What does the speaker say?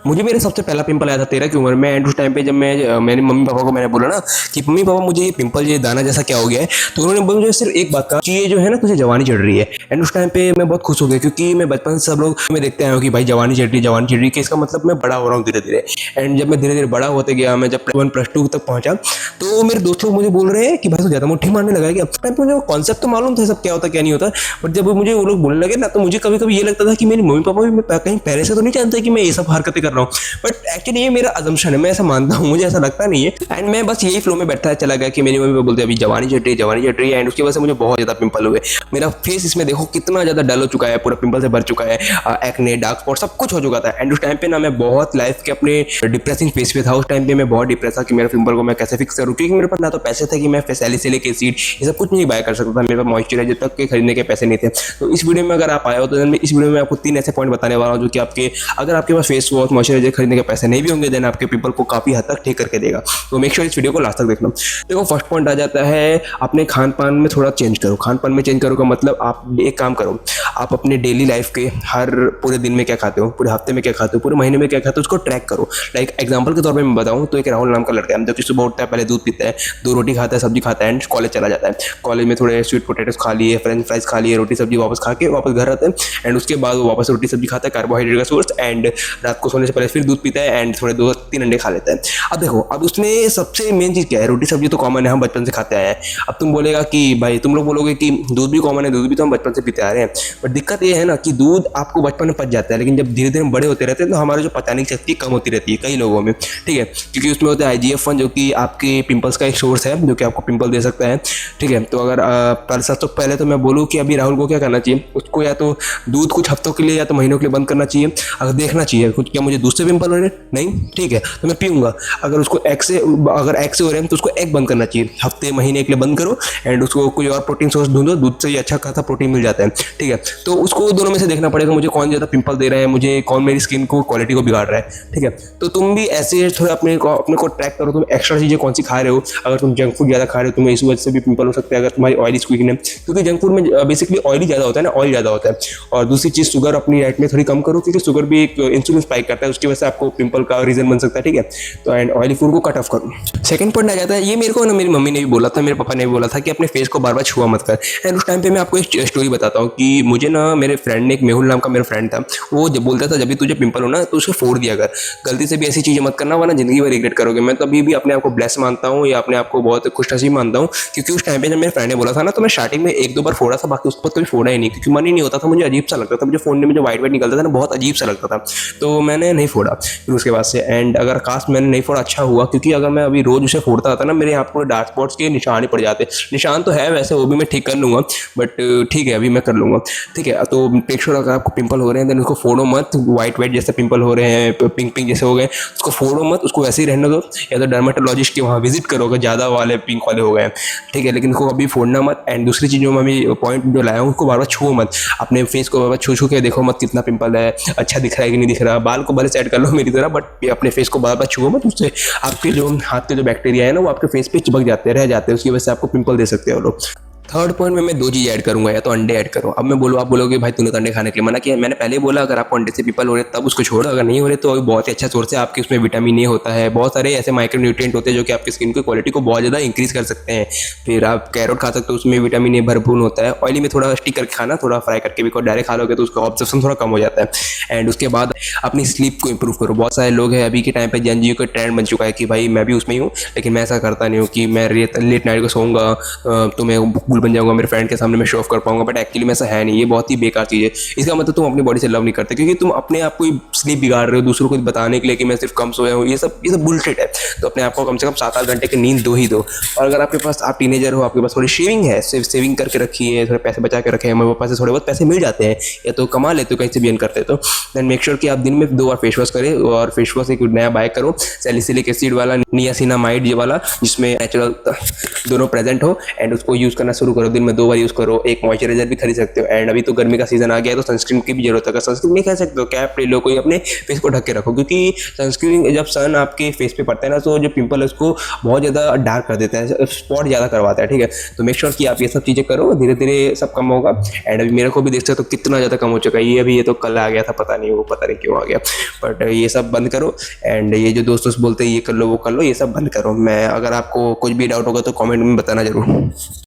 मुझे मेरा सबसे पहला पिंपल आया था 13 की उम्र में। एंड उस टाइम पे जब मेरे मम्मी पापा को मैंने बोला ना कि मम्मी पापा मुझे ये पिंपल, ये दाना जैसा क्या हो गया है, तो उन्होंने मुझे सिर्फ एक बात कहा कि ये जो है ना तुझे जवानी चढ़ रही है। एंड उस टाइम पे मैं बहुत खुश हो गया, क्योंकि मैं बचपन से सब लोग मैं देखते आया हूँ कि भाई जवानी चढ़ रही है, जवानी चढ़ रही है, कि इसका मतलब मैं बड़ा हो रहा हूँ धीरे धीरे। एंड जब मैं धीरे धीरे बड़ा होते गया, मैं जब +1 +2 तक पहुंचा, तो मेरे दोस्त लोग मुझे बोल रहे हैं कि भाई तो ज्यादा मुट्ठी मारने लगा है क्या। टाइम पे मुझे कॉन्सेप्ट तो मालूम था सब क्या होता क्या नहीं होता, बट जब मुझे वो लोग बोलने लगे ना, तो मुझे कभी कभी ये लगता था कि मेरे मम्मी पापा भी कहीं पहले से तो नहीं जानते कि मैं ये सब हरकतें कर रहा हूँ। बट एक्चुअली ये मेरा अजम्पशन है, मैं ऐसा मानता हूँ, मुझे ऐसा लगता नहीं है। एंड मैं बस यही फ्लो में बैठा चला गया कि मेरी मम्मी पापा बोलते अभी जवानी चढ़ रही है, जवानी चढ़ रही है। एंड उसकी वजह से मुझे बहुत ज्यादा पिंपल हुए। मेरा फेस इसमें देखो कितना ज्यादा डल हो चुका है, पूरा पिंपल से भर चुका है, एक्ने, डार्क स्पॉट सब कुछ हो चुका था। एंड उस टाइम पे ना मैं बहुत लाइफ के अपने डिप्रेसिंग फेस पे था। उस टाइम पे मैं बहुत डिप्रेस था कि मेरे पिंपल को मैं कैसे फिक्स करूँ, क्योंकि मेरे पास ना तो पैसे थे कि मैं सैलिसिलिक एसिड ये सब कुछ नहीं बाय कर सकता था, मेरे पास मॉइस्चराइजर तक के खरीदने के पैसे नहीं थे। तो इस वीडियो में अगर आप आए हो तो मैं इस वीडियो में आपको 3 ऐसे पॉइंट बताने वाला हूँ जो कि आपके, अगर आपके पास फेस वॉश मॉइस्चराइजर खरीदने के पैसे नहीं भी होंगे, देन आपके पिंपल को काफी हद तक ठीक करके देगा। तो मेक श्योर इस वीडियो को लास्ट तक देखना। देखो फर्स्ट पॉइंट आ जाता है, अपने खान पान में थोड़ा चेंज करो। खान पान में चेंज करो का मतलब आप एक काम करो, आप अपने डेली लाइफ के हर पूरे दिन में क्या खाते हो, पूरे हफ्ते में क्या खाते हो, पूरे महीने में क्या खाते हो, उसको ट्रैक करो। लाइक एग्जांपल के तौर पे मैं बताऊं तो एक राहुल नाम का लड़का है, जो कि सुबह उठता है, पहले दूध पीता है, 2 रोटी खाता है, सब्जी खाता है, एंड कॉलेज चला जाता है। कॉलेज में थोड़े स्वीट पोटैटोस खा लिए, फ्रेंच फ्राइज खा लिए, रोटी सब्जी वापस खा के वापस घर आते हैं। एंड उसके बाद वो वापस रोटी सब्जी खाता है, कार्बोहाइड्रेट का सोर्स। एंड रात को सोने से पहले फिर दूध पीता है, एंड थोड़े 2-3 अंडे खा लेता है। अब देखो, अब उसमें सबसे मेन चीज़ क्या है, रोटी सब्जी तो कॉमन है, हम बचपन से खाते आए हैं। अब तुम बोलेगा कि भाई, तुम लोग बोलोगे कि दूध भी कॉमन है, दूध भी तो हम बचपन से पीते आ रहे हैं। बट दिक्कत ये है ना कि दूध आपको बचपन में पच जाता है, लेकिन जब धीरे धीरे हम बड़े होते रहते हैं तो हमारे जो पचाने की शक्ति कम होती रहती है कई लोगों में, ठीक है, क्योंकि उसमें होता है IGF-1 जो कि आपके पिंपल्स का एक सोर्स है, जो कि आपको पिंपल दे सकता है, ठीक है। तो अगर सबसे पहले तो मैं बोलूँ कि अभी राहुल को क्या करना चाहिए, उसको या तो दूध कुछ हफ्तों के लिए या तो महीनों के लिए बंद करना चाहिए। अगर देखना चाहिए कुछ क्या मुझे दूध से पिंपल हो रहे हैं, नहीं, ठीक है, तो मैं पीऊँगा। अगर उसको एग से हो रहे हैं तो उसको एग बंद करना चाहिए, हफ्ते महीने के लिए बंद करो। एंड उसको कोई और प्रोटीन सोर्स ढूंढो, दूध से ही अच्छा खासा प्रोटीन मिल जाता है, ठीक है। तो उसको दोनों में से देखना पड़ेगा, मुझे कौन ज़्यादा पिंपल दे रहा है, मुझे कौन मेरी स्किन को क्वालिटी को बिगाड़ रहा है, ठीक है। तो तुम भी ऐसे थोड़ा अपने को ट्रैक करो, तुम एक्स्ट्रा चीज़ें कौन सी खा रहे हो। अगर तुम जंक फूड ज़्यादा खा रहे हो, तुम्हें इस वजह से भी पिंपल हो सकता है, अगर तुम्हारी ऑयली स्किन है, क्योंकि जंक फूड में बेसिकली ऑयली ज़्यादा होता है ना, ऑयल ज़्यादा होता है। और दूसरी चीज़, शुगर अपनी डाइट में थोड़ी कम करो, क्योंकि शुगर भी एक इंसुलिन स्पाइक करता है, उसकी वजह से आपको पिंपल का रीजन बन सकता है, ठीक है। तो एंड ऑयली फूड को कट ऑफ करो। सेकंड पॉइंट आ जाता है, ये मेरे को ना मेरी मम्मी ने भी बोला था, मेरे पापा ने भी बोला था कि अपने फेस को बार बार छुआ मत कर। एंड उस टाइम पे मैं आपको एक स्टोरी बताता हूँ कि मुझे ना मेरे फ्रेंड ने, एक मेहुल नाम का मेरा फ्रेंड था, वो जब बोलता था जब भी तुझे पिंपल हो ना तो उसे फोड़ दिया कर, गलती से भी ऐसी चीज़ें मत करना वरना जिंदगी भर रिग्रेट करोगे। मैं तभी भी अपने आप को ब्लेस मानता हूँ या अपने आप को बहुत खुशनसीब मानता हूँ, क्योंकि उस टाइम पे जब मेरे फ्रेंड ने बोला था ना, तो मैं स्टार्टिंग में 1-2 बार फोड़ा था, बाकी उसके बाद कभी फोड़ा ही नहीं, क्योंकि मन ही नहीं होता था, मुझे अजीब सा लगता था, मुझे फोड़ने में जो वाइट निकलता था ना बहुत अजीब सा लगता था, तो मैंने नहीं फोड़ा फिर उसके बाद से। एंड अगर कास्ट मैंने नहीं फोड़ा अच्छा हुआ, क्योंकि अगर मैं अभी रोज उसे फोड़ता था ना, मेरे यहाँ पर डार्क स्पॉट्स के निशान ही पड़ जाते। निशान तो है वैसे, वो भी मैं ठीक कर लूँगा, बट ठीक है अभी मैं कर लूँगा, ठीक है। तो मेक श्योर अगर आपको पिंपल हो रहे हैं देन उसको फोड़ो मत, वाइट जैसे पिंपल हो रहे हैं, पिंक जैसे हो गए, उसको फोड़ो मत, उसको वैसे ही रहने दो, या तो डर्मेटोलॉजिस्ट के वहाँ विजिट करो अगर ज़्यादा वाले पिंक वाले हो गए हैं, ठीक है, लेकिन उसको अभी फोड़ना मत। एंड दूसरी चीज़ों में अभी पॉइंट जो लाया हूँ, उसको बार बार छुओ मत, अपने फेस को बार बार छू के देखो मत कितना पिंपल है, अच्छा दिख रहा है कि नहीं दिख रहा। बाल को भले सेट कर लो मेरी तरह, बट अपने फेस को बार बार छुओ मत, उससे आपके जो हाथ के जो बैक्टीरिया है ना वो आपके फेस पे चिपक जाते रह जाते हैं, उसकी वजह से आपको पिंपल दे सकते हो लोग। थर्ड पॉइंट में मैं 2 चीज़ ऐड करूंगा, या तो अंडे ऐड करो। अब मैं आप बोलोगे भाई तूने तो अंडे खाने के लिए मना किया। मैंने पहले ही बोला अगर आपको अंडे से पिंपल हो रहे तब उसको छोड़ो, अगर नहीं हो रहे तो बहुत ही अच्छा सोर्स है आपके, उसमें विटामिन ए होता है, बहुत सारे ऐसे माइक्रो न्यूट्रिएंट होते हैं जो कि आपकी स्किन की क्वालिटी को बहुत ज़्यादा इंक्रीज कर सकते हैं। फिर आप कैरोट खा सकते हो, उसमें विटामिन ए भरपूर होता है। ऑयली में थोड़ा स्टिक करके खाना, थोड़ा फ्राई करके भी डायरेक्ट खा लोगे तो उसका ऑब्जर्वेशन थोड़ा कम हो जाता है। एंड उसके बाद अपनी स्लीप को इंप्रूव करो। बहुत सारे लोग हैं अभी के टाइम पर, जनजीओ का ट्रेंड बन चुका है कि भाई मैं भी उसमें ही हूँ, लेकिन मैं ऐसा करता नहीं हूँ कि मैं लेट नाइट को सोऊंगा तो मैं कूल बन जाऊँगा, मेरे फ्रेंड के सामने मैं शो ऑफ कर पाऊंगा, बट एक्चुअली में ऐसा है नहीं, ये बहुत ही बेकार चीज़ है। इसका मतलब तुम अपनी बॉडी से लव नहीं करते, क्योंकि तुम अपने आप को स्लीप बिगाड़ रहे हो दूसरों को बताने के लिए कि मैं सिर्फ कम सोया हूँ, ये सब बुलशिट है। तो अपने आप को कम से कम 7-8 घंटे की नींद दो ही दो। और अगर आपके पास, आप टीनेजर हो, आपके पास थोड़ी शेविंग है, सेविंग करके रखिए, थोड़े पैसे बचा के रखे हैं, मम्मी पापा से थोड़े बहुत पैसे मिल जाते हैं या तो कमा लेते हो कहीं से भी अर्न करते तो देन मेक श्योर कि आप दिन में 2 बार फेस वॉश करें। और फेस वॉश एक नया बाय करो, सैलिसिलिक एसिड वाला, नियासिनामाइड ये वाला, जिसमें नेचुरल दोनों प्रेजेंट हो, एंड उसको यूज़ करना शुरू शुरू करो, दिन में 2 बार यूज़ करो। एक मॉइस्चराइजर भी खरीद सकते हो। एंड अभी तो गर्मी का सीजन आ गया है तो सनस्क्रीन की भी जरूरत है। अगर सनस्क्रीन नहीं खरीद सकते हो, कैप ले लो, कोई अपने फेस को ढक के रखो, क्योंकि सनस्क्रीन जब सन आपके फेस पे पड़ता है ना, तो जो पिंपल है उसको बहुत ज़्यादा डार्क कर देता है, स्पॉट ज़्यादा करवाता है। ठीक है, तो मेक श्योर कि आप ये सब चीज़ें करो, धीरे धीरे सब कम होगा। एंड अभी मेरे को भी देख सकते हो कितना ज़्यादा कम हो चुका है। ये अभी ये तो कल आ गया था, पता नहीं वो पता नहीं क्यों आ गया, बट ये सब बंद करो। एंड ये जो दोस्त बोलते हैं ये कर लो वो कर लो, ये सब बंद करो। मैं अगर आपको कुछ भी डाउट होगा तो कमेंट में बताना जरूर।